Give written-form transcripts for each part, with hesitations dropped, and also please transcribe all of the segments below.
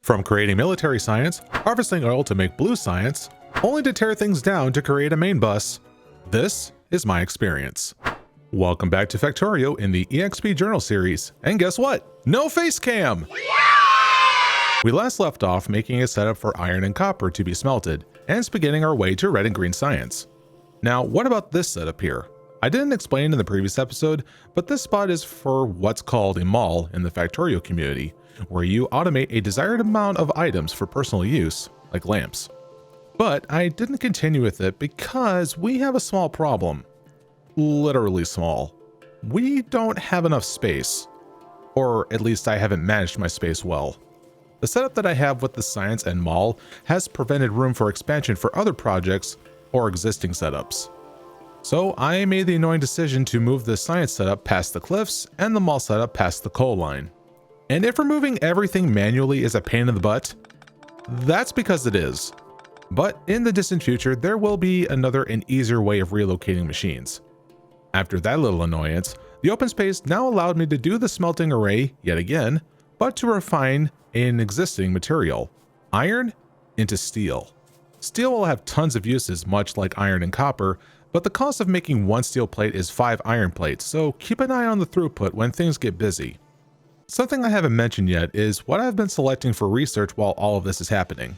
From creating military science, harvesting oil to make blue science, only to tear things down to create a main bus, this is my experience. Welcome back to Factorio in the EXP Journal series, and guess what? No face cam! We last left off making a setup for iron and copper to be smelted, and beginning our way to red and green science. Now, what about this setup here? I didn't explain in the previous episode, but this spot is for what's called a mall in the Factorio community, where you automate a desired amount of items for personal use, like lamps. But I didn't continue with it because we have a small problem. Literally small. We don't have enough space. Or at least I haven't managed my space well. The setup that I have with the science and mall has prevented room for expansion for other projects or existing setups. So I made the annoying decision to move the science setup past the cliffs and the mall setup past the coal line. And if removing everything manually is a pain in the butt, that's because it is. But in the distant future, there will be another and easier way of relocating machines. After that little annoyance, the open space now allowed me to do the smelting array yet again, but to refine an existing material, iron, into steel. Steel will have tons of uses, much like iron and copper, but the cost of making one steel plate is 5 iron plates, so keep an eye on the throughput when things get busy. Something I haven't mentioned yet is what I've been selecting for research while all of this is happening.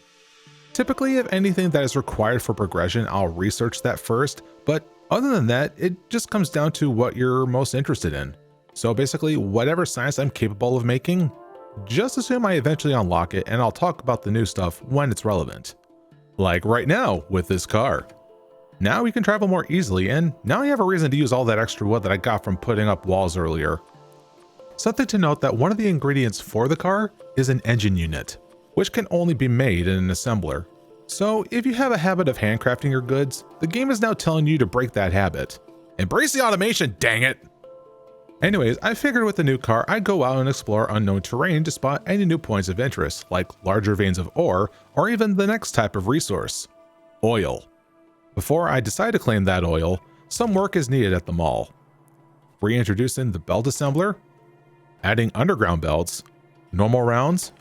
Typically, if anything that is required for progression, I'll research that first, but other than that, it just comes down to what you're most interested in. So basically, whatever science I'm capable of making, just assume I eventually unlock it and I'll talk about the new stuff when it's relevant. Like right now with this car. Now we can travel more easily, and now I have a reason to use all that extra wood that I got from putting up walls earlier. Something to note that one of the ingredients for the car is an engine unit, which can only be made in an assembler. So if you have a habit of handcrafting your goods, the game is now telling you to break that habit. Embrace the automation, dang it! Anyways, I figured with the new car I'd go out and explore unknown terrain to spot any new points of interest, like larger veins of ore, or even the next type of resource, oil. Before I decide to claim that oil, some work is needed at the mall. Reintroducing the belt assembler, adding underground belts, normal rounds,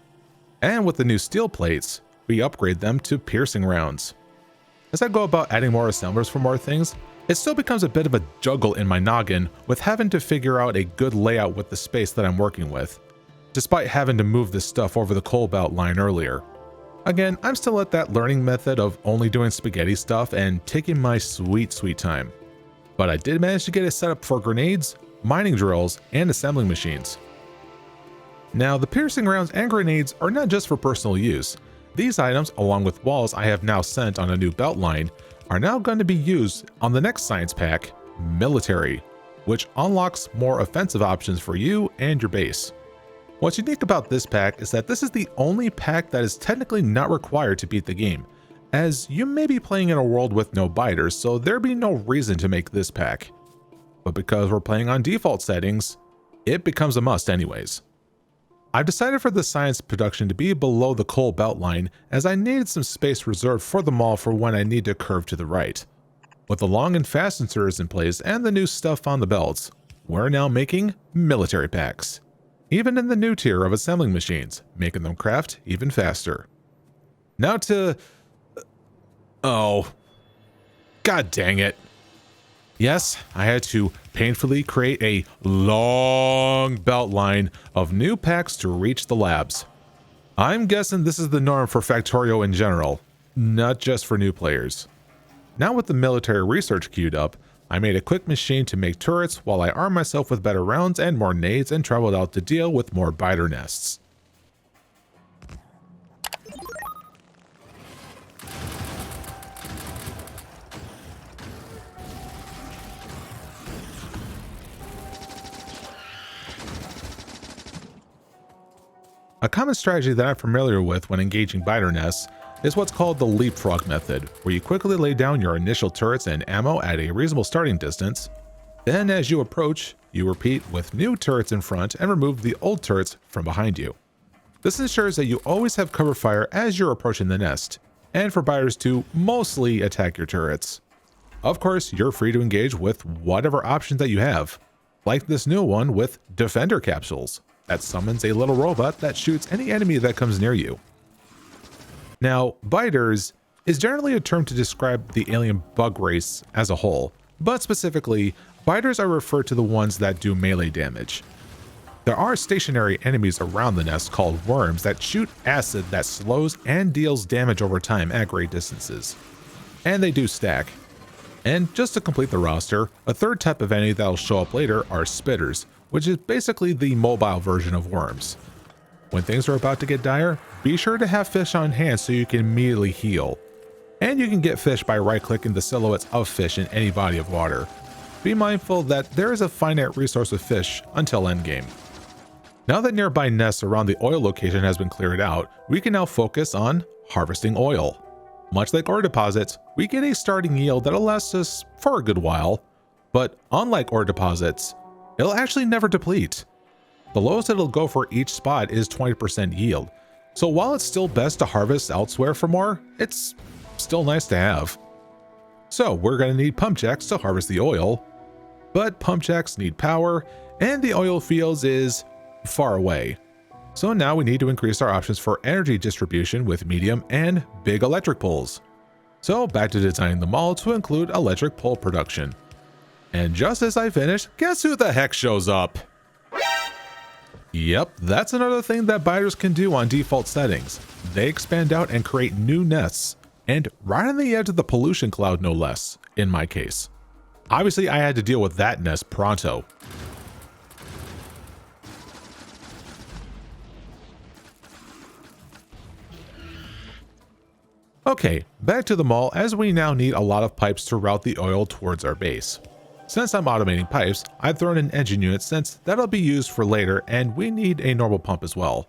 and with the new steel plates, we upgrade them to piercing rounds. As I go about adding more assemblers for more things, it still becomes a bit of a juggle in my noggin with having to figure out a good layout with the space that I'm working with, despite having to move this stuff over the coal belt line earlier. Again, I'm still at that learning method of only doing spaghetti stuff and taking my sweet time. But I did manage to get it set up for grenades, mining drills, and assembling machines. Now, the piercing rounds and grenades are not just for personal use. These items, along with walls I have now sent on a new belt line, are now going to be used on the next science pack, Military, which unlocks more offensive options for you and your base. What's unique about this pack is that this is the only pack that is technically not required to beat the game, as you may be playing in a world with no biters, so there'd be no reason to make this pack. But because we're playing on default settings, it becomes a must anyways. I've decided for the science production to be below the coal belt line, as I needed some space reserved for the mall for when I need to curve to the right. With the long and fast inserters in place and the new stuff on the belts, we're now making military packs. Even in the new tier of assembling machines, making them craft even faster. Now to... oh. God dang it. Yes, I had to painfully create a long belt line of new packs to reach the labs. I'm guessing this is the norm for Factorio in general, not just for new players. Now with the military research queued up, I made a quick machine to make turrets while I armed myself with better rounds and more nades and traveled out to deal with more biter nests. A common strategy that I'm familiar with when engaging biter nests is what's called the leapfrog method, where you quickly lay down your initial turrets and ammo at a reasonable starting distance. Then as you approach, you repeat with new turrets in front and remove the old turrets from behind you. This ensures that you always have cover fire as you're approaching the nest, and for biters to mostly attack your turrets. Of course, you're free to engage with whatever options that you have, like this new one with defender capsules that summons a little robot that shoots any enemy that comes near you. Now, biters is generally a term to describe the alien bug race as a whole, but specifically, biters are referred to the ones that do melee damage. There are stationary enemies around the nest called worms that shoot acid that slows and deals damage over time at great distances. And they do stack. And just to complete the roster, a third type of enemy that'll show up later are spitters, which is basically the mobile version of worms. When things are about to get dire, be sure to have fish on hand so you can immediately heal. And you can get fish by right-clicking the silhouettes of fish in any body of water. Be mindful that there is a finite resource of fish until endgame. Now that nearby nests around the oil location has been cleared out, we can now focus on harvesting oil. Much like ore deposits, we get a starting yield that'll last us for a good while, but unlike ore deposits, it'll actually never deplete. The lowest it'll go for each spot is 20% yield, so while it's still best to harvest elsewhere for more, it's still nice to have. So we're going to need pump jacks to harvest the oil, but pump jacks need power, and the oil fields is far away. So now we need to increase our options for energy distribution with medium and big electric poles. So back to designing them all to include electric pole production. And just as I finish, guess who the heck shows up? Yep, that's another thing that biters can do on default settings. They expand out and create new nests, and right on the edge of the pollution cloud no less, in my case. Obviously I had to deal with that nest pronto. Okay, back to the mall as we now need a lot of pipes to route the oil towards our base. Since I'm automating pipes, I've thrown an engine unit since that'll be used for later and we need a normal pump as well.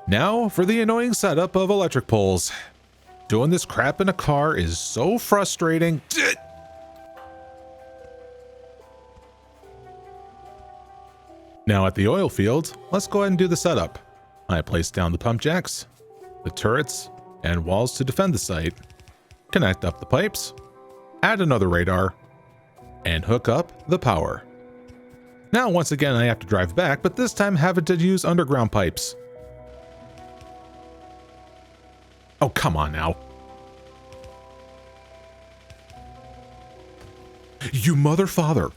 Now for the annoying setup of electric poles. Doing this crap in a car is so frustrating. Now at the oil fields, let's go ahead and do the setup. I place down the pump jacks, the turrets, and walls to defend the site, connect up the pipes, add another radar, and hook up the power. Now once again I have to drive back, but this time having to use underground pipes. Oh, come on now. You mother father.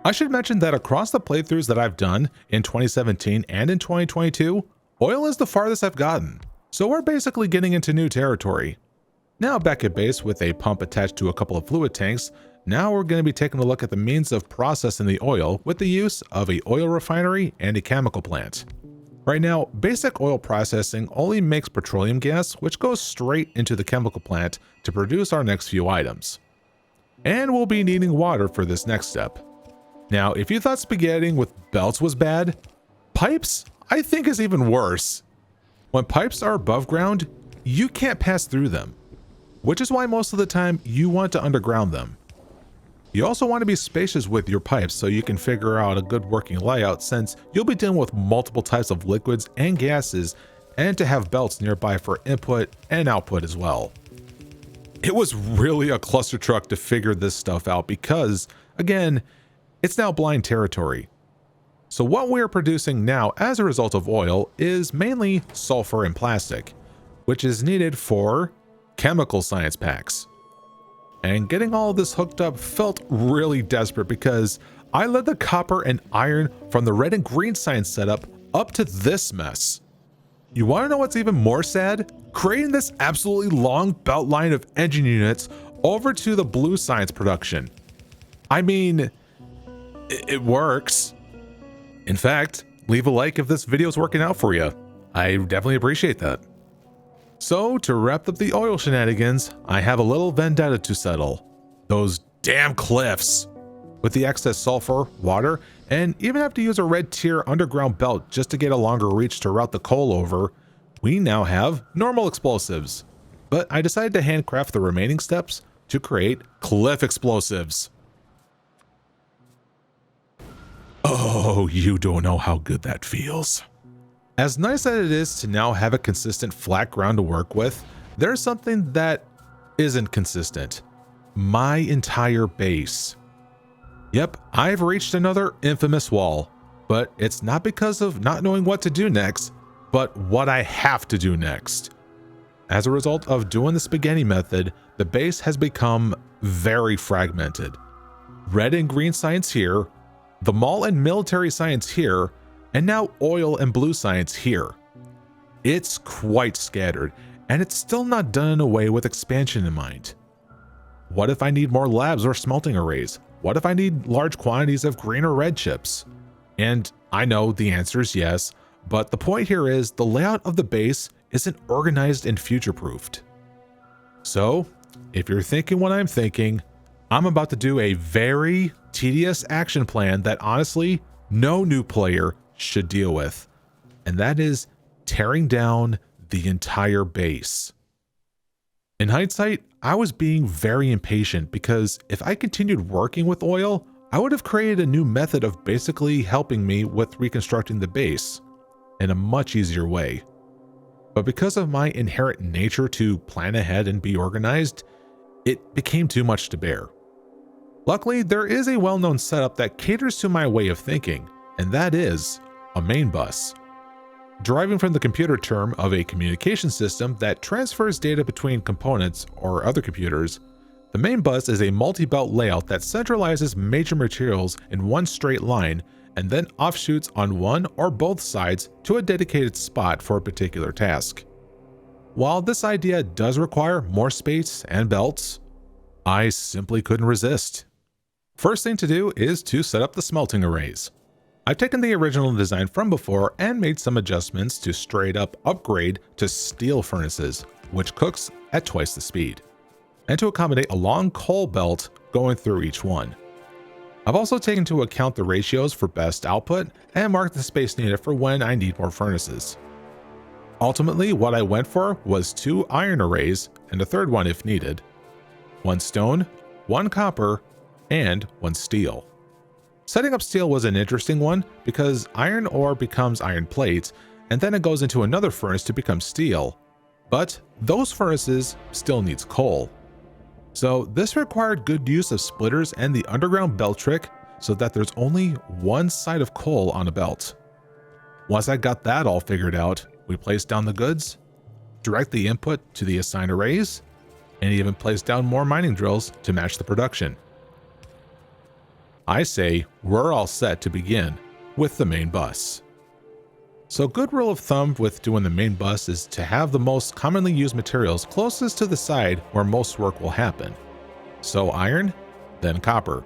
I should mention that across the playthroughs that I've done in 2017 and in 2022, oil is the farthest I've gotten, so we're basically getting into new territory. Now back at base with a pump attached to a couple of fluid tanks, now we're going to be taking a look at the means of processing the oil with the use of an oil refinery and a chemical plant. Right now, basic oil processing only makes petroleum gas, which goes straight into the chemical plant to produce our next few items. And we'll be needing water for this next step. Now, if you thought spaghettiing with belts was bad, pipes, I think, is even worse. When pipes are above ground, you can't pass through them, which is why most of the time you want to underground them. You also want to be spacious with your pipes so you can figure out a good working layout, since you'll be dealing with multiple types of liquids and gases, and to have belts nearby for input and output as well. It was really a cluster truck to figure this stuff out because, again, it's now blind territory. So what we're producing now as a result of oil is mainly sulfur and plastic, which is needed for chemical science packs. And getting all of this hooked up felt really desperate because I led the copper and iron from the red and green science setup up to this mess. You want to know what's even more sad? Creating this absolutely long belt line of engine units over to the blue science production. I mean, it works. In fact, leave a like if this video is working out for you. I definitely appreciate that. So to wrap up the oil shenanigans, I have a little vendetta to settle. Those damn cliffs. With the excess sulfur, water, and even have to use a red tier underground belt just to get a longer reach to route the coal over, we now have normal explosives. But I decided to handcraft the remaining steps to create cliff explosives. Oh, you don't know how good that feels. As nice as it is to now have a consistent flat ground to work with, there's something that isn't consistent. My entire base. Yep, I've reached another infamous wall. But it's not because of not knowing what to do next, but what I have to do next. As a result of doing the spaghetti method, the base has become very fragmented. Red and green science here, the mall and military science here, and now oil and blue science here. It's quite scattered, and it's still not done in a way with expansion in mind. What if I need more labs or smelting arrays? What if I need large quantities of green or red chips? And I know the answer is yes, but the point here is the layout of the base isn't organized and future-proofed. So, if you're thinking what I'm thinking, I'm about to do a very tedious action plan that honestly, no new player should deal with. And that is tearing down the entire base. In hindsight, I was being very impatient because if I continued working with oil, I would have created a new method of basically helping me with reconstructing the base in a much easier way. But because of my inherent nature to plan ahead and be organized, it became too much to bear. Luckily, there is a well-known setup that caters to my way of thinking, and that is a main bus. Deriving from the computer term of a communication system that transfers data between components or other computers, the main bus is a multi-belt layout that centralizes major materials in one straight line and then offshoots on one or both sides to a dedicated spot for a particular task. While this idea does require more space and belts, I simply couldn't resist. First thing to do is to set up the smelting arrays. I've taken the original design from before and made some adjustments to straight up upgrade to steel furnaces, which cooks at twice the speed, and to accommodate a long coal belt going through each one. I've also taken into account the ratios for best output and marked the space needed for when I need more furnaces. Ultimately, what I went for was 2 iron arrays and a third one if needed, 1 stone, 1 copper, and 1 steel. Setting up steel was an interesting one because iron ore becomes iron plate and then it goes into another furnace to become steel, but those furnaces still needs coal. So this required good use of splitters and the underground belt trick so that there's only one side of coal on a belt. Once I got that all figured out, we placed down the goods, direct the input to the assigned arrays, and even placed down more mining drills to match the production. I say we're all set to begin with the main bus. So good rule of thumb with doing the main bus is to have the most commonly used materials closest to the side where most work will happen. So iron, then copper.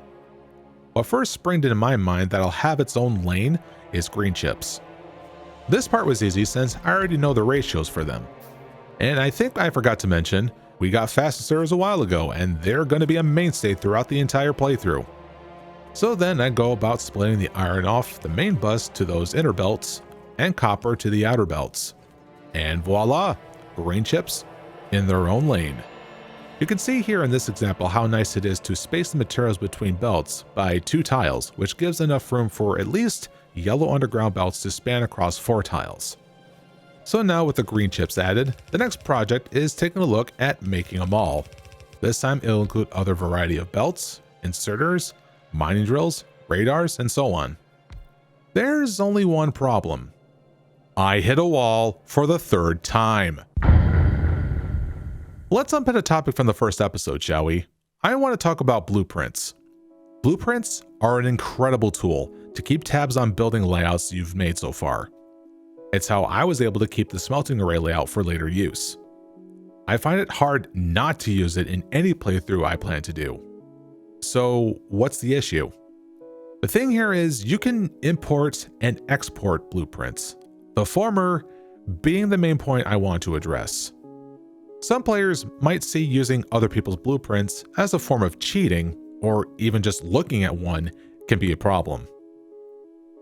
What first sprang into my mind that'll have its own lane is green chips. This part was easy since I already know the ratios for them. And I think I forgot to mention, we got fastacers a while ago and they're going to be a mainstay throughout the entire playthrough. So then I go about splitting the iron off the main bus to those inner belts and copper to the outer belts. And voila, green chips in their own lane. You can see here in this example how nice it is to space the materials between belts by 2 tiles, which gives enough room for at least yellow underground belts to span across 4 tiles. So now with the green chips added, the next project is taking a look at making a mall. This time it'll include other variety of belts, inserters, mining drills, radars, and so on. There's only one problem. I hit a wall for the 3rd time. Let's unpick a topic from the first episode, shall we? I want to talk about blueprints. Blueprints are an incredible tool to keep tabs on building layouts you've made so far. It's how I was able to keep the smelting array layout for later use. I find it hard not to use it in any playthrough I plan to do. So what's the issue? The thing here is you can import and export blueprints, the former being the main point I want to address. Some players might see using other people's blueprints as a form of cheating, or even just looking at one can be a problem.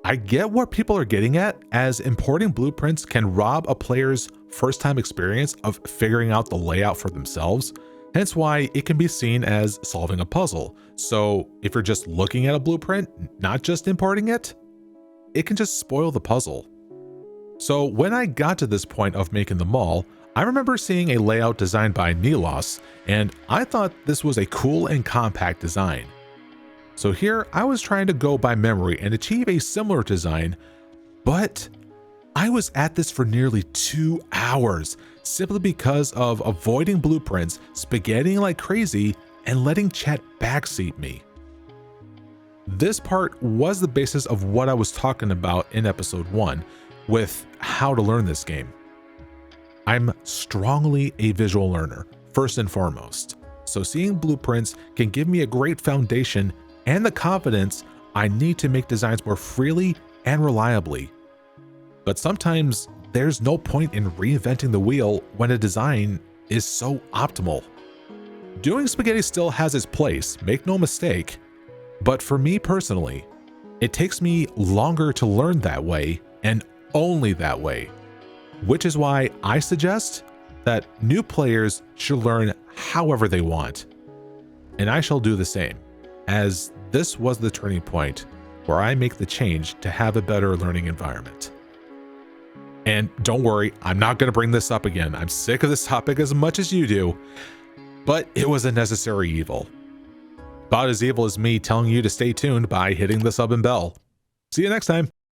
I get what people are getting at, as importing blueprints can rob a player's first-time experience of figuring out the layout for themselves, hence why it can be seen as solving a puzzle. So if you're just looking at a blueprint, not just importing it, it can just spoil the puzzle. So when I got to this point of making the mall, I remember seeing a layout designed by Nilos, and I thought this was a cool and compact design. So here I was trying to go by memory and achieve a similar design, but I was at this for nearly 2 hours simply because of avoiding blueprints, spaghettiing like crazy, and letting chat backseat me. This part was the basis of what I was talking about in episode 1 with how to learn this game. I'm strongly a visual learner, first and foremost, so seeing blueprints can give me a great foundation and the confidence I need to make designs more freely and reliably. But sometimes there's no point in reinventing the wheel when a design is so optimal. Doing spaghetti still has its place, make no mistake, but for me personally, it takes me longer to learn that way and only that way, which is why I suggest that new players should learn however they want. And I shall do the same, as this was the turning point where I make the change to have a better learning environment. And don't worry, I'm not going to bring this up again. I'm sick of this topic as much as you do, but it was a necessary evil. About as evil as me telling you to stay tuned by hitting the sub and bell. See you next time.